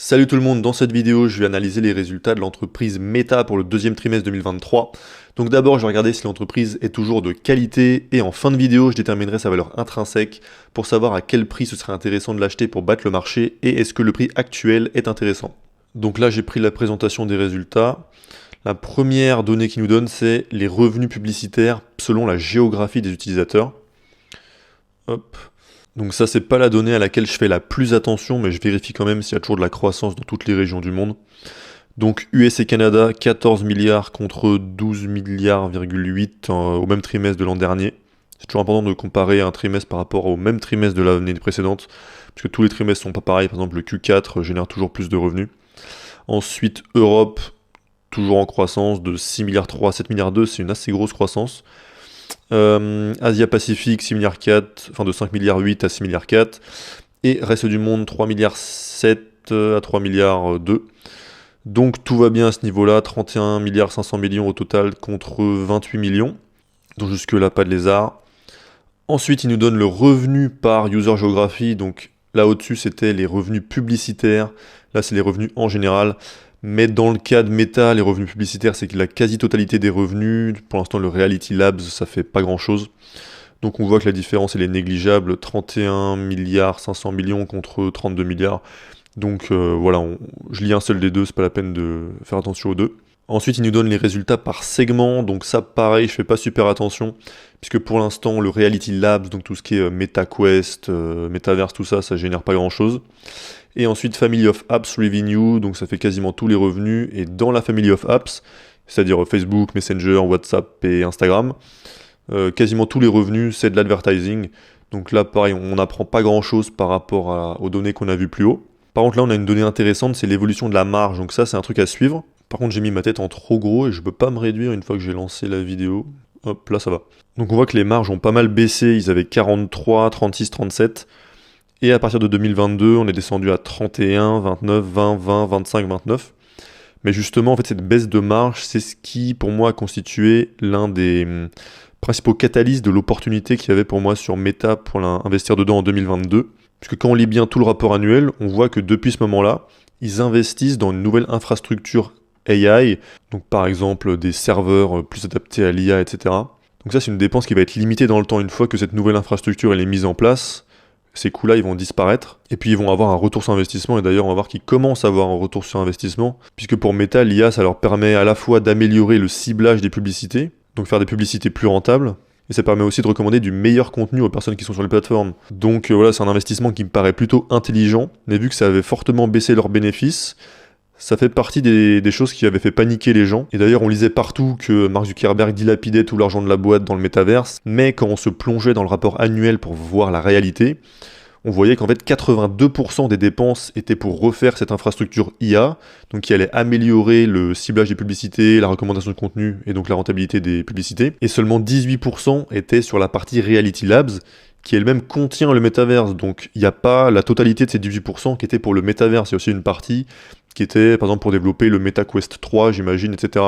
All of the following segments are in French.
Salut tout le monde, dans cette vidéo, je vais analyser les résultats de l'entreprise Meta pour le deuxième trimestre 2023. Donc d'abord, je vais regarder si l'entreprise est toujours de qualité et en fin de vidéo, je déterminerai sa valeur intrinsèque pour savoir à quel prix ce serait intéressant de l'acheter pour battre le marché et est-ce que le prix actuel est intéressant. Donc là, j'ai pris la présentation des résultats. La première donnée qu'il nous donne, c'est les revenus publicitaires selon la géographie des utilisateurs. Hop. Donc ça, c'est pas la donnée à laquelle je fais la plus attention, mais je vérifie quand même s'il y a toujours de la croissance dans toutes les régions du monde. Donc US et Canada, 14 milliards contre 12 milliards,8 au même trimestre de l'an dernier. C'est toujours important de comparer un trimestre par rapport au même trimestre de l'année précédente, puisque tous les trimestres sont pas pareils. Par exemple, le Q4 génère toujours plus de revenus. Ensuite, Europe, toujours en croissance de 6 milliards 3 à 7 milliards 2, c'est une assez grosse croissance. Asia-Pacifique, 6 milliards 4, enfin de 5 milliards 8 à 6 milliards 4. Et reste du monde, 3 milliards 7 à 3 milliards 2. Donc tout va bien à ce niveau-là, 31 milliards 500 millions au total contre 28 millions. Donc jusque là, pas de lézard. Ensuite, il nous donne le revenu par user géographie. Donc là au-dessus, c'était les revenus publicitaires. Là, c'est les revenus en général. Mais dans le cas de Meta, les revenus publicitaires, c'est que la quasi-totalité des revenus. Pour l'instant, le Reality Labs, ça fait pas grand-chose. Donc on voit que la différence, elle est négligeable. 31 milliards 500 millions contre 32 milliards. Donc voilà, je lis un seul des deux, c'est pas la peine de faire attention aux deux. Ensuite, il nous donne les résultats par segment. Donc ça, pareil, je fais pas super attention. Puisque pour l'instant, le Reality Labs, donc tout ce qui est MetaQuest, Metaverse, tout ça, ça génère pas grand-chose. Et ensuite, Family of Apps Revenue, donc ça fait quasiment tous les revenus. Et dans la Family of Apps, c'est-à-dire Facebook, Messenger, WhatsApp et Instagram, quasiment tous les revenus, c'est de l'advertising. Donc là, pareil, on n'apprend pas grand-chose par rapport aux données qu'on a vues plus haut. Par contre, là, on a une donnée intéressante, c'est l'évolution de la marge. Donc ça, c'est un truc à suivre. Par contre, j'ai mis ma tête en trop gros et je peux pas me réduire une fois que j'ai lancé la vidéo. Hop, là, ça va. Donc on voit que les marges ont pas mal baissé. Ils avaient 43, 36, 37. Et à partir de 2022, on est descendu à 31, 29, 20, 20, 25, 29. Mais justement, en fait, cette baisse de marge, c'est ce qui, pour moi, a constitué l'un des principaux catalystes de l'opportunité qu'il y avait pour moi sur Meta pour investir dedans en 2022. Puisque quand on lit bien tout le rapport annuel, on voit que depuis ce moment-là, ils investissent dans une nouvelle infrastructure AI, donc par exemple des serveurs plus adaptés à l'IA, etc. Donc ça, c'est une dépense qui va être limitée dans le temps une fois que cette nouvelle infrastructure elle est mise en place. Ces coûts-là, ils vont disparaître, et puis ils vont avoir un retour sur investissement, et d'ailleurs, on va voir qu'ils commencent à avoir un retour sur investissement, puisque pour Meta, l'IA, ça leur permet à la fois d'améliorer le ciblage des publicités, donc faire des publicités plus rentables, et ça permet aussi de recommander du meilleur contenu aux personnes qui sont sur les plateformes. Donc voilà, c'est un investissement qui me paraît plutôt intelligent, mais vu que ça avait fortement baissé leurs bénéfices, ça fait partie des choses qui avaient fait paniquer les gens. Et d'ailleurs, on lisait partout que Mark Zuckerberg dilapidait tout l'argent de la boîte dans le métaverse. Mais quand on se plongeait dans le rapport annuel pour voir la réalité, on voyait qu'en fait 82% des dépenses étaient pour refaire cette infrastructure IA, donc qui allait améliorer le ciblage des publicités, la recommandation de contenu et donc la rentabilité des publicités. Et seulement 18% étaient sur la partie Reality Labs, qui elle-même contient le métaverse. Donc il n'y a pas la totalité de ces 18% qui étaient pour le métaverse. Il y a aussi une partie qui était par exemple pour développer le MetaQuest 3, j'imagine, etc.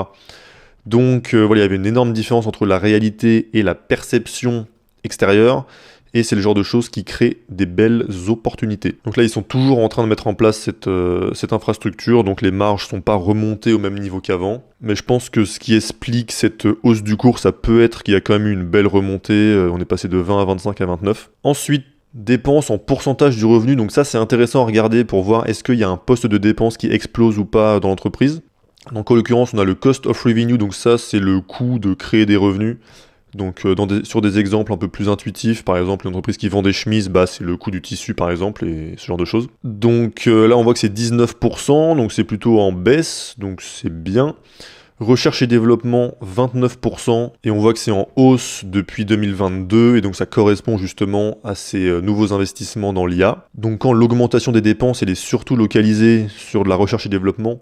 Donc voilà, il y avait une énorme différence entre la réalité et la perception extérieure, et c'est le genre de choses qui créent des belles opportunités. Donc là, ils sont toujours en train de mettre en place cette infrastructure, donc les marges sont pas remontées au même niveau qu'avant, mais je pense que ce qui explique cette hausse du cours, ça peut être qu'il y a quand même eu une belle remontée, on est passé de 20 à 25 à 29. Ensuite, dépenses en pourcentage du revenu, donc ça c'est intéressant à regarder pour voir est-ce qu'il y a un poste de dépense qui explose ou pas dans l'entreprise. Donc en l'occurrence on a le cost of revenue, donc ça c'est le coût de créer des revenus. Donc sur des exemples un peu plus intuitifs, par exemple une entreprise qui vend des chemises, bah, c'est le coût du tissu par exemple et ce genre de choses. Donc là on voit que c'est 19%, donc c'est plutôt en baisse, donc c'est bien. Recherche et développement, 29%, et on voit que c'est en hausse depuis 2022, et donc ça correspond justement à ces nouveaux investissements dans l'IA. Donc quand l'augmentation des dépenses, elle est surtout localisée sur de la recherche et développement,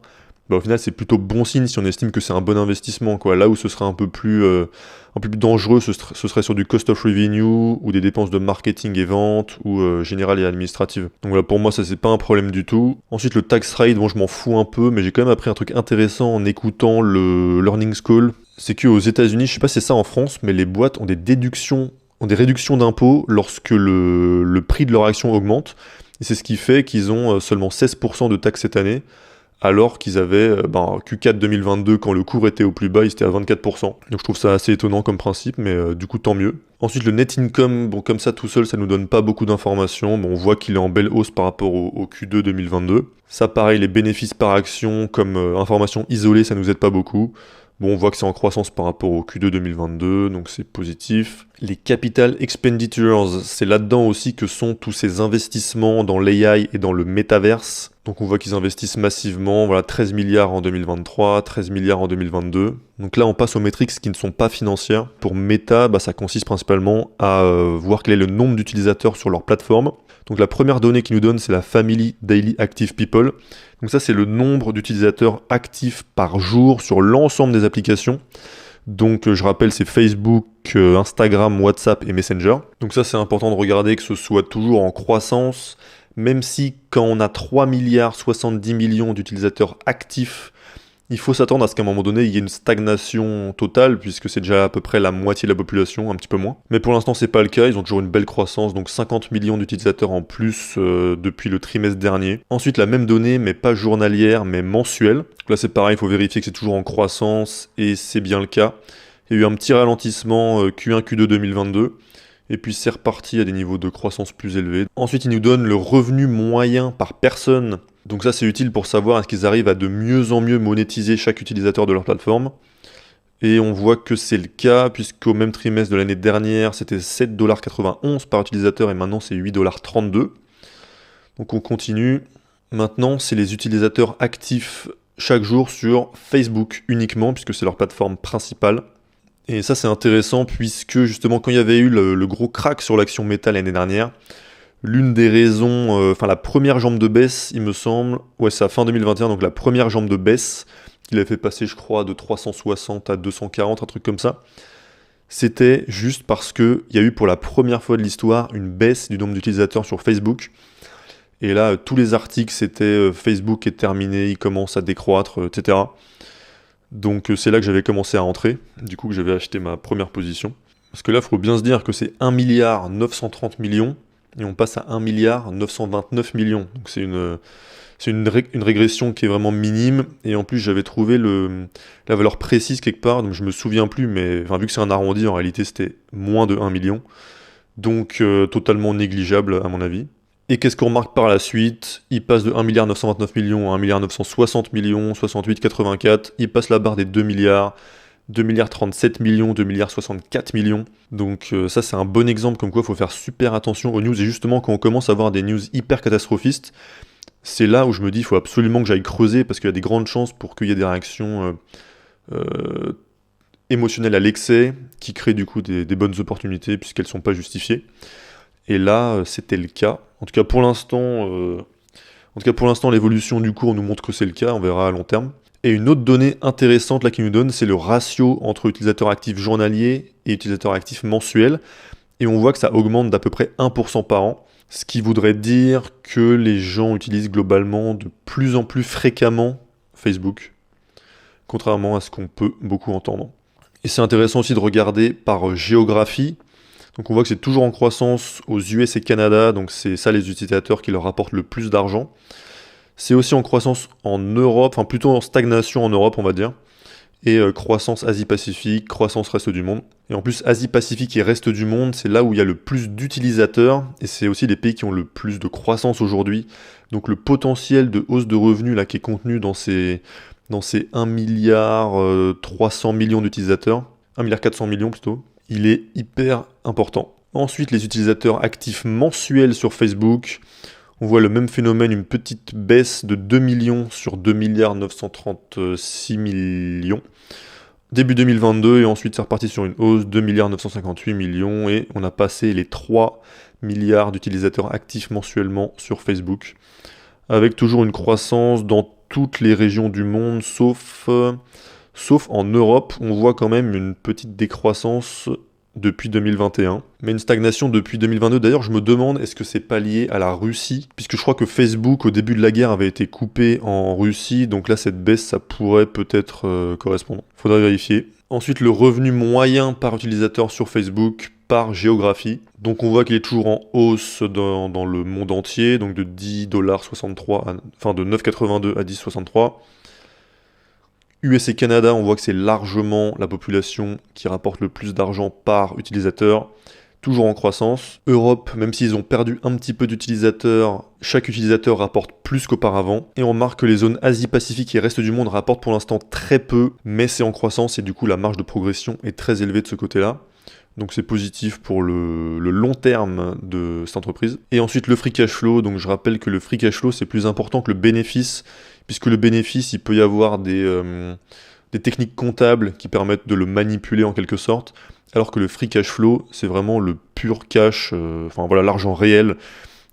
bah, au final c'est plutôt bon signe si on estime que c'est un bon investissement, quoi. Là où ce serait un peu plus dangereux, ce serait sur du cost of revenue, ou des dépenses de marketing et vente, ou générales et administratives. Donc voilà, pour moi ça c'est pas un problème du tout. Ensuite le tax rate, bon je m'en fous un peu, mais j'ai quand même appris un truc intéressant en écoutant le Learning Call. C'est qu'aux États-Unis, je sais pas si c'est ça en France, mais les boîtes ont des réductions d'impôts lorsque le prix de leur action augmente. Et c'est ce qui fait qu'ils ont seulement 16% de taxes cette année, alors qu'ils avaient Q4 2022, quand le cours était au plus bas, ils étaient à 24%. Donc je trouve ça assez étonnant comme principe, mais du coup tant mieux. Ensuite le net income, bon comme ça tout seul, ça nous donne pas beaucoup d'informations. Bon, on voit qu'il est en belle hausse par rapport au Q2 2022. Ça pareil, les bénéfices par action comme information isolée, ça nous aide pas beaucoup. Bon, on voit que c'est en croissance par rapport au Q2 2022, donc c'est positif. Les capital expenditures, c'est là-dedans aussi que sont tous ces investissements dans l'AI et dans le métaverse. Donc on voit qu'ils investissent massivement, voilà, 13 milliards en 2023, 13 milliards en 2022. Donc là on passe aux métriques qui ne sont pas financières. Pour Meta, ça consiste principalement à voir quel est le nombre d'utilisateurs sur leur plateforme. Donc la première donnée qu'ils nous donnent, c'est la Family Daily Active People. Donc ça, c'est le nombre d'utilisateurs actifs par jour sur l'ensemble des applications. Donc je rappelle, c'est Facebook, Instagram, WhatsApp et Messenger. Donc ça, c'est important de regarder que ce soit toujours en croissance, même si quand on a 3 milliards 70 millions d'utilisateurs actifs, il faut s'attendre à ce qu'à un moment donné, il y ait une stagnation totale, puisque c'est déjà à peu près la moitié de la population, un petit peu moins. Mais pour l'instant, c'est pas le cas, ils ont toujours une belle croissance, donc 50 millions d'utilisateurs en plus depuis le trimestre dernier. Ensuite, la même donnée, mais pas journalière, mais mensuelle. Donc là, c'est pareil, il faut vérifier que c'est toujours en croissance, et c'est bien le cas. Il y a eu un petit ralentissement Q1, Q2 2022, et puis c'est reparti à des niveaux de croissance plus élevés. Ensuite, ils nous donnent le revenu moyen par personne. Donc ça, c'est utile pour savoir est-ce qu'ils arrivent à de mieux en mieux monétiser chaque utilisateur de leur plateforme. Et on voit que c'est le cas, puisqu'au même trimestre de l'année dernière, c'était 7,91$ par utilisateur, et maintenant c'est 8,32$. Donc on continue. Maintenant, c'est les utilisateurs actifs chaque jour sur Facebook uniquement, puisque c'est leur plateforme principale. Et ça, c'est intéressant, puisque justement, quand il y avait eu le gros crack sur l'action Meta l'année dernière, l'une des raisons, la première jambe de baisse, il me semble, ouais, c'est à fin 2021, donc la première jambe de baisse, qu'il a fait passer, je crois, de 360 à 240, un truc comme ça, c'était juste parce qu'il y a eu pour la première fois de l'histoire une baisse du nombre d'utilisateurs sur Facebook. Et là, tous les articles, c'était Facebook est terminé, il commence à décroître, etc. Donc c'est là que j'avais commencé à rentrer, du coup que j'avais acheté ma première position. Parce que là, il faut bien se dire que c'est 1 milliard 930 millions, et on passe à 1 milliard 929 millions. Donc c'est une régression qui est vraiment minime, et en plus j'avais trouvé la valeur précise quelque part, donc je me souviens plus, mais vu que c'est un arrondi, en réalité c'était moins de 1 million. Donc totalement négligeable à mon avis. Et qu'est-ce qu'on remarque par la suite? Il passe de 1 milliard 929 millions à 1 milliard 960 millions, 68, 84, il passe la barre des 2 milliards, 2 milliards 37 millions, 2 milliards 64 millions. Donc ça c'est un bon exemple comme quoi il faut faire super attention aux news. Et justement quand on commence à avoir des news hyper catastrophistes, c'est là où je me dis il faut absolument que j'aille creuser parce qu'il y a des grandes chances pour qu'il y ait des réactions émotionnelles à l'excès qui créent du coup des bonnes opportunités puisqu'elles ne sont pas justifiées. Et là c'était le cas. En tout cas pour l'instant l'évolution du cours nous montre que c'est le cas, on verra à long terme. Et une autre donnée intéressante là qu'il nous donne, c'est le ratio entre utilisateurs actifs journaliers et utilisateurs actifs mensuels. Et on voit que ça augmente d'à peu près 1% par an, ce qui voudrait dire que les gens utilisent globalement de plus en plus fréquemment Facebook, contrairement à ce qu'on peut beaucoup entendre. Et c'est intéressant aussi de regarder par géographie. Donc on voit que c'est toujours en croissance aux US et Canada, donc c'est ça les utilisateurs qui leur apportent le plus d'argent. C'est aussi en croissance en Europe, enfin plutôt en stagnation en Europe on va dire, et croissance Asie-Pacifique, croissance reste du monde. Et en plus Asie-Pacifique et reste du monde, c'est là où il y a le plus d'utilisateurs, et c'est aussi les pays qui ont le plus de croissance aujourd'hui. Donc le potentiel de hausse de revenus là qui est contenu dans ces 1 milliard 300 millions d'utilisateurs, 1 milliard 400 millions plutôt, il est hyper important. Ensuite les utilisateurs actifs mensuels sur Facebook, on voit le même phénomène, une petite baisse de 2 millions sur 2 milliards 936 millions. Début 2022, et ensuite c'est reparti sur une hausse, 2 milliards 958 millions, et on a passé les 3 milliards d'utilisateurs actifs mensuellement sur Facebook, avec toujours une croissance dans toutes les régions du monde, sauf en Europe, on voit quand même une petite décroissance depuis 2021, mais une stagnation depuis 2022. D'ailleurs, je me demande, est-ce que c'est pas lié à la Russie? Puisque je crois que Facebook, au début de la guerre, avait été coupé en Russie, donc là, cette baisse, ça pourrait peut-être correspondre. Faudrait vérifier. Ensuite, le revenu moyen par utilisateur sur Facebook, par géographie. Donc on voit qu'il est toujours en hausse dans le monde entier, donc de 10,63 enfin de 9,82 à 10,63. US et Canada, on voit que c'est largement la population qui rapporte le plus d'argent par utilisateur, toujours en croissance. Europe, même s'ils ont perdu un petit peu d'utilisateurs, chaque utilisateur rapporte plus qu'auparavant. Et on remarque que les zones Asie-Pacifique et reste du monde rapportent pour l'instant très peu, mais c'est en croissance et du coup la marge de progression est très élevée de ce côté-là. Donc c'est positif pour le long terme de cette entreprise. Et ensuite le free cash flow, donc je rappelle que le free cash flow c'est plus important que le bénéfice, puisque le bénéfice il peut y avoir des techniques comptables qui permettent de le manipuler en quelque sorte, alors que le free cash flow c'est vraiment le pur cash, enfin voilà l'argent réel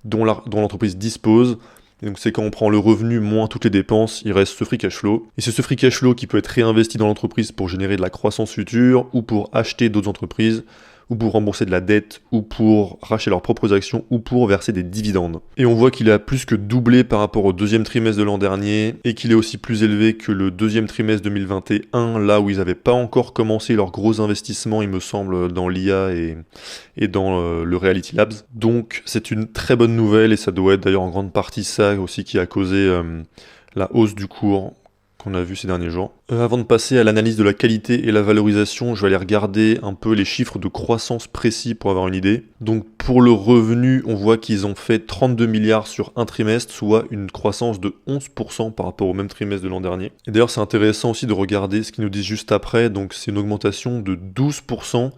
dont l'entreprise dispose. Et donc c'est quand on prend le revenu moins toutes les dépenses, il reste ce free cash flow. Et c'est ce free cash flow qui peut être réinvesti dans l'entreprise pour générer de la croissance future, ou pour acheter d'autres entreprises, ou pour rembourser de la dette, ou pour racheter leurs propres actions, ou pour verser des dividendes. Et on voit qu'il a plus que doublé par rapport au deuxième trimestre de l'an dernier, et qu'il est aussi plus élevé que le deuxième trimestre 2021, là où ils n'avaient pas encore commencé leurs gros investissements, il me semble, dans l'IA et dans le Reality Labs. Donc c'est une très bonne nouvelle, et ça doit être d'ailleurs en grande partie ça aussi qui a causé la hausse du cours qu'on a vu ces derniers jours. Avant de passer à l'analyse de la qualité et la valorisation, je vais aller regarder un peu les chiffres de croissance précis pour avoir une idée. Donc pour le revenu, on voit qu'ils ont fait 32 milliards sur un trimestre, soit une croissance de 11% par rapport au même trimestre de l'an dernier. Et d'ailleurs c'est intéressant aussi de regarder ce qu'ils nous disent juste après, donc c'est une augmentation de 12%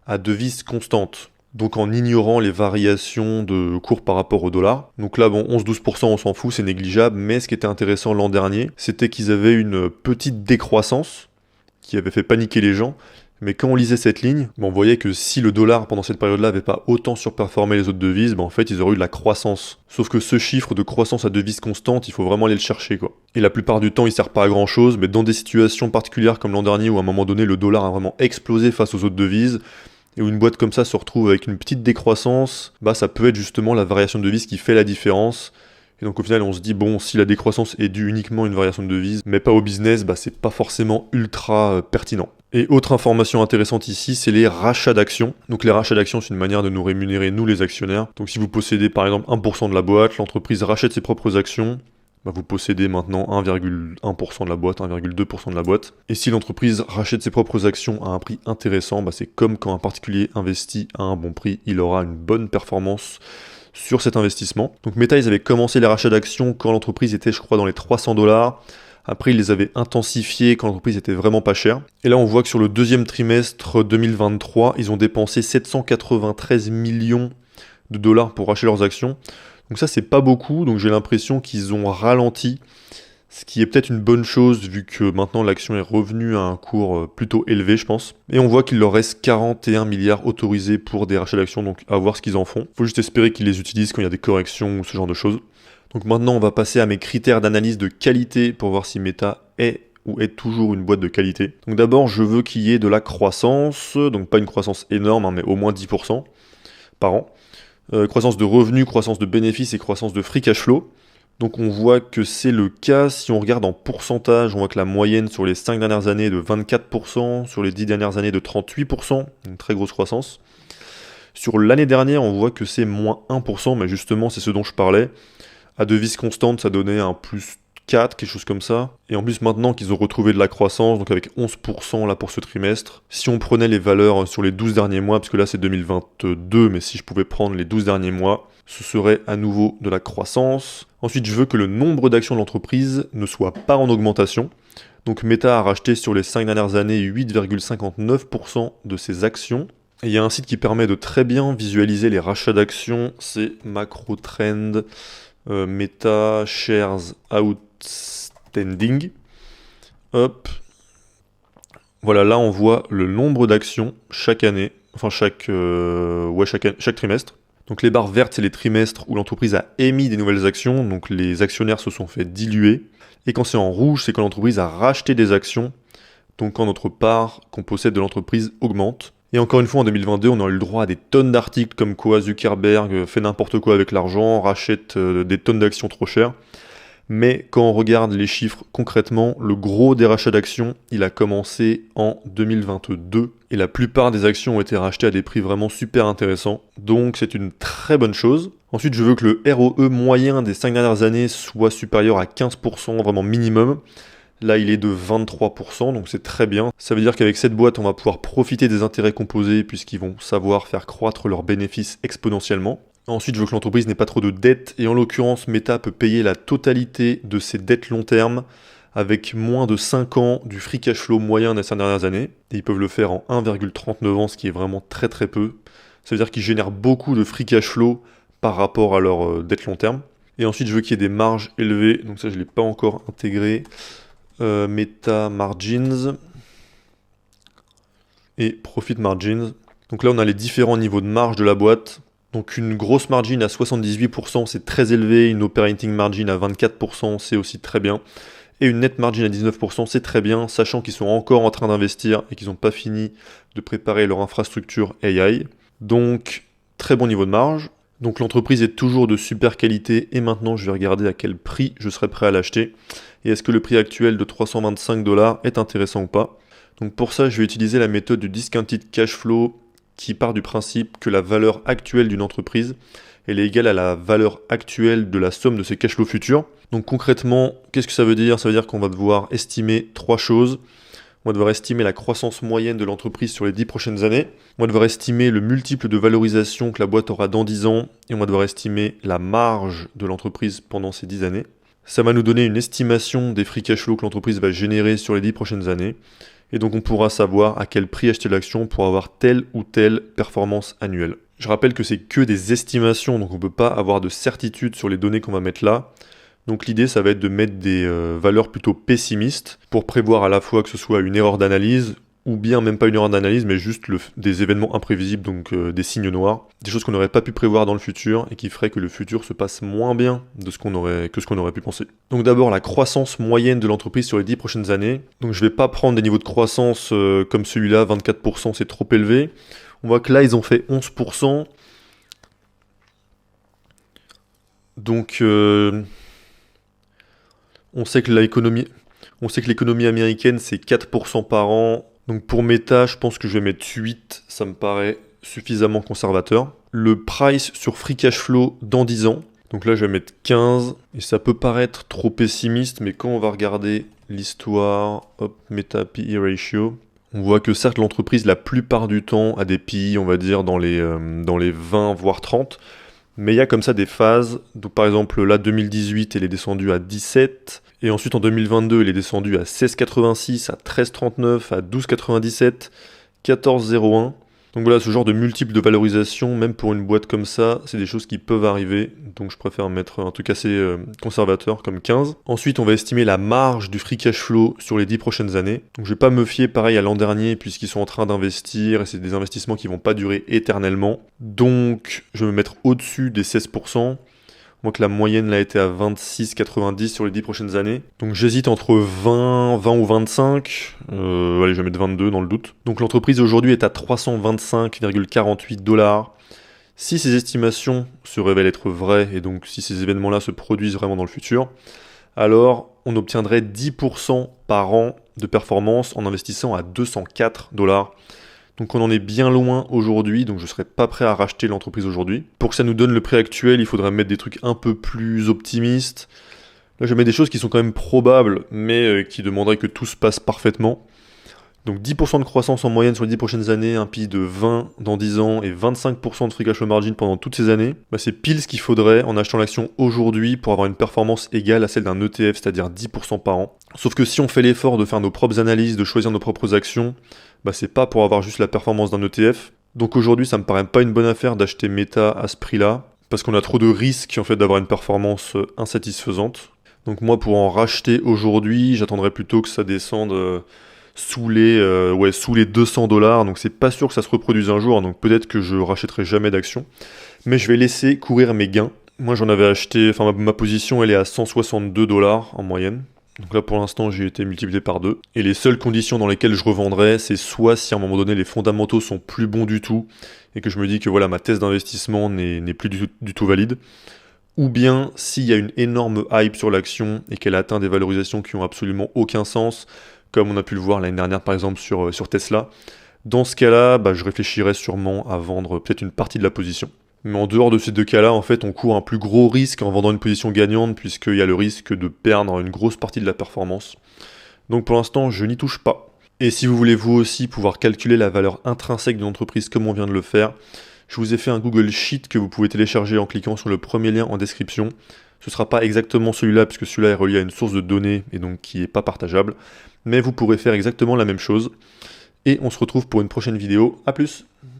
à devise constante. Donc en ignorant les variations de cours par rapport au dollar. Donc là, bon, 11-12%, on s'en fout, c'est négligeable, mais ce qui était intéressant l'an dernier, c'était qu'ils avaient une petite décroissance qui avait fait paniquer les gens. Mais quand on lisait cette ligne, on voyait que si le dollar pendant cette période-là n'avait pas autant surperformé les autres devises, en fait ils auraient eu de la croissance. Sauf que ce chiffre de croissance à devise constante, il faut vraiment aller le chercher quoi. Et la plupart du temps il sert pas à grand chose, mais dans des situations particulières comme l'an dernier où à un moment donné le dollar a vraiment explosé face aux autres devises, et où une boîte comme ça se retrouve avec une petite décroissance, ça peut être justement la variation de devise qui fait la différence. Et donc au final on se dit bon, si la décroissance est due uniquement à une variation de devise, mais pas au business, c'est pas forcément ultra pertinent. Et autre information intéressante ici, c'est les rachats d'actions. Donc les rachats d'actions, c'est une manière de nous rémunérer, nous les actionnaires. Donc si vous possédez par exemple 1% de la boîte, l'entreprise rachète ses propres actions, vous possédez maintenant 1,1% de la boîte, 1,2% de la boîte. Et si l'entreprise rachète ses propres actions à un prix intéressant, c'est comme quand un particulier investit à un bon prix, il aura une bonne performance sur cet investissement. Donc Meta, ils avaient commencé les rachats d'actions quand l'entreprise était, je crois, dans les $300. Après, ils les avaient intensifiés quand l'entreprise était vraiment pas chère. Et là, on voit que sur le deuxième trimestre 2023, ils ont dépensé 793 millions de dollars pour racheter leurs actions. Donc ça, c'est pas beaucoup, donc j'ai l'impression qu'ils ont ralenti, ce qui est peut-être une bonne chose vu que maintenant l'action est revenue à un cours plutôt élevé, je pense. Et on voit qu'il leur reste 41 milliards autorisés pour des rachats d'actions, donc à voir ce qu'ils en font. Faut juste espérer qu'ils les utilisent quand il y a des corrections ou ce genre de choses. Donc maintenant, on va passer à mes critères d'analyse de qualité pour voir si Meta est ou est toujours une boîte de qualité. Donc d'abord, je veux qu'il y ait de la croissance, donc pas une croissance énorme, mais au moins 10% par an. Croissance de revenus, croissance de bénéfices et croissance de free cash flow. Donc on voit que c'est le cas. Si on regarde en pourcentage, on voit que la moyenne sur les 5 dernières années est de 24%, sur les 10 dernières années de 38%, une très grosse croissance. Sur l'année dernière, on voit que c'est moins 1%, mais justement c'est ce dont je parlais. À devise constante, ça donnait un plus 4, quelque chose comme ça. Et en plus maintenant qu'ils ont retrouvé de la croissance, donc avec 11% là pour ce trimestre, si on prenait les valeurs sur les 12 derniers mois, parce que là c'est 2022, mais si je pouvais prendre les 12 derniers mois, ce serait à nouveau de la croissance. Ensuite, je veux que le nombre d'actions de l'entreprise ne soit pas en augmentation. Donc Meta a racheté sur les 5 dernières années 8,59% de ses actions. Et il y a un site qui permet de très bien visualiser les rachats d'actions, c'est MacroTrend Meta Shares Outstanding. Hop. Voilà, là on voit le nombre d'actions chaque année, enfin chaque trimestre. Donc les barres vertes, c'est les trimestres où l'entreprise a émis des nouvelles actions, donc les actionnaires se sont fait diluer. Et quand c'est en rouge, c'est quand l'entreprise a racheté des actions, donc quand notre part qu'on possède de l'entreprise augmente. Et encore une fois, en 2022, on a eu le droit à des tonnes d'articles comme quoi Zuckerberg fait n'importe quoi avec l'argent, rachète des tonnes d'actions trop chères. Mais quand on regarde les chiffres concrètement, le gros des rachats d'actions, il a commencé en 2022 et la plupart des actions ont été rachetées à des prix vraiment super intéressants. Donc c'est une très bonne chose. Ensuite, je veux que le ROE moyen des 5 dernières années soit supérieur à 15%, vraiment minimum. Là, il est de 23%, donc c'est très bien. Ça veut dire qu'avec cette boîte, on va pouvoir profiter des intérêts composés puisqu'ils vont savoir faire croître leurs bénéfices exponentiellement. Ensuite, je veux que l'entreprise n'ait pas trop de dettes, et en l'occurrence, Meta peut payer la totalité de ses dettes long terme avec moins de 5 ans du free cash flow moyen des 5 dernières années. Et ils peuvent le faire en 1,39 ans, ce qui est vraiment très très peu. Ça veut dire qu'ils génèrent beaucoup de free cash flow par rapport à leur dette long terme. Et ensuite, je veux qu'il y ait des marges élevées, donc ça, je ne l'ai pas encore intégré. Meta Margins et Profit Margins. Donc là, on a les différents niveaux de marge de la boîte. Donc une grosse margin à 78%, c'est très élevé. Une operating margin à 24%, c'est aussi très bien. Et une net margin à 19%, c'est très bien, sachant qu'ils sont encore en train d'investir et qu'ils n'ont pas fini de préparer leur infrastructure AI. Donc, très bon niveau de marge. Donc l'entreprise est toujours de super qualité et maintenant je vais regarder à quel prix je serais prêt à l'acheter. Et est-ce que le prix actuel de 325 $ est intéressant ou pas. Donc pour ça, je vais utiliser la méthode du discounted cash flow qui part du principe que la valeur actuelle d'une entreprise elle est égale à la valeur actuelle de la somme de ses cash flows futurs. Donc concrètement, qu'est-ce que ça veut dire? Ça veut dire qu'on va devoir estimer 3 choses. On va devoir estimer la croissance moyenne de l'entreprise sur les 10 prochaines années. On va devoir estimer le multiple de valorisation que la boîte aura dans 10 ans. Et on va devoir estimer la marge de l'entreprise pendant ces 10 années. Ça va nous donner une estimation des free cash flow que l'entreprise va générer sur les 10 prochaines années. Et donc on pourra savoir à quel prix acheter l'action pour avoir telle ou telle performance annuelle. Je rappelle que c'est que des estimations, donc on ne peut pas avoir de certitude sur les données qu'on va mettre là. Donc l'idée, ça va être de mettre des valeurs plutôt pessimistes pour prévoir à la fois que ce soit une erreur d'analyse ou bien même pas une erreur d'analyse, mais juste des événements imprévisibles, donc des signes noirs, des choses qu'on n'aurait pas pu prévoir dans le futur et qui feraient que le futur se passe moins bien que ce qu'on aurait pu penser. Donc d'abord, la croissance moyenne de l'entreprise sur les 10 prochaines années. Donc je ne vais pas prendre des niveaux de croissance comme celui-là, 24%, c'est trop élevé. On voit que là, ils ont fait 11%. Donc on sait que l'économie américaine, c'est 4% par an. Donc pour Meta, je pense que je vais mettre 8, ça me paraît suffisamment conservateur. Le price sur free cash flow dans 10 ans, donc là je vais mettre 15, et ça peut paraître trop pessimiste, mais quand on va regarder l'histoire, hop, Meta PE ratio, on voit que certes l'entreprise la plupart du temps a des PE, on va dire, dans les 20 voire 30, mais il y a comme ça des phases. Donc par exemple là 2018 elle est descendue à 17, et ensuite en 2022 elle est descendue à 16,86, à 13,39, à 12,97, 14,01. Donc voilà, ce genre de multiples de valorisation, même pour une boîte comme ça, c'est des choses qui peuvent arriver. Donc je préfère mettre un truc assez conservateur comme 15. Ensuite, on va estimer la marge du free cash flow sur les 10 prochaines années. Donc je vais pas me fier pareil à l'an dernier puisqu'ils sont en train d'investir et c'est des investissements qui vont pas durer éternellement. Donc je vais me mettre au-dessus des 16%. Moi que la moyenne là était à 26,90 sur les 10 prochaines années. Donc j'hésite entre 20 ou 25. Allez, je vais mettre 22 dans le doute. Donc l'entreprise aujourd'hui est à 325,48 $. Si ces estimations se révèlent être vraies, et donc si ces événements-là se produisent vraiment dans le futur, alors on obtiendrait 10% par an de performance en investissant à 204 $. Donc on en est bien loin aujourd'hui, donc je ne serais pas prêt à racheter l'entreprise aujourd'hui. Pour que ça nous donne le prix actuel, il faudrait mettre des trucs un peu plus optimistes. Là je mets des choses qui sont quand même probables, mais qui demanderaient que tout se passe parfaitement. Donc 10% de croissance en moyenne sur les 10 prochaines années, un PI de 20 dans 10 ans et 25% de free cash flow margin pendant toutes ces années. C'est pile ce qu'il faudrait en achetant l'action aujourd'hui pour avoir une performance égale à celle d'un ETF, c'est-à-dire 10% par an. Sauf que si on fait l'effort de faire nos propres analyses, de choisir nos propres actions, c'est pas pour avoir juste la performance d'un ETF. Donc aujourd'hui, ça me paraît pas une bonne affaire d'acheter Meta à ce prix-là, parce qu'on a trop de risques en fait d'avoir une performance insatisfaisante. Donc moi, pour en racheter aujourd'hui, j'attendrais plutôt que ça descende sous les 200 $. Donc c'est pas sûr que ça se reproduise un jour, donc peut-être que je rachèterai jamais d'actions. Mais je vais laisser courir mes gains. Moi j'en avais acheté, ma position elle est à 162 $ en moyenne. Donc là pour l'instant j'ai été multiplié par 2. Et les seules conditions dans lesquelles je revendrai, c'est soit si à un moment donné les fondamentaux sont plus bons du tout, et que je me dis que voilà ma thèse d'investissement n'est plus du tout valide, ou bien s'il y a une énorme hype sur l'action et qu'elle atteint des valorisations qui ont absolument aucun sens, comme on a pu le voir l'année dernière par exemple sur Tesla. Dans ce cas-là, je réfléchirais sûrement à vendre peut-être une partie de la position. Mais en dehors de ces deux cas-là, en fait, on court un plus gros risque en vendant une position gagnante, puisqu'il y a le risque de perdre une grosse partie de la performance. Donc pour l'instant, je n'y touche pas. Et si vous voulez vous aussi pouvoir calculer la valeur intrinsèque d'une entreprise comme on vient de le faire, je vous ai fait un Google Sheet que vous pouvez télécharger en cliquant sur le premier lien en description. Ce ne sera pas exactement celui-là, puisque celui-là est relié à une source de données et donc qui n'est pas partageable. Mais vous pourrez faire exactement la même chose. Et on se retrouve pour une prochaine vidéo. A plus!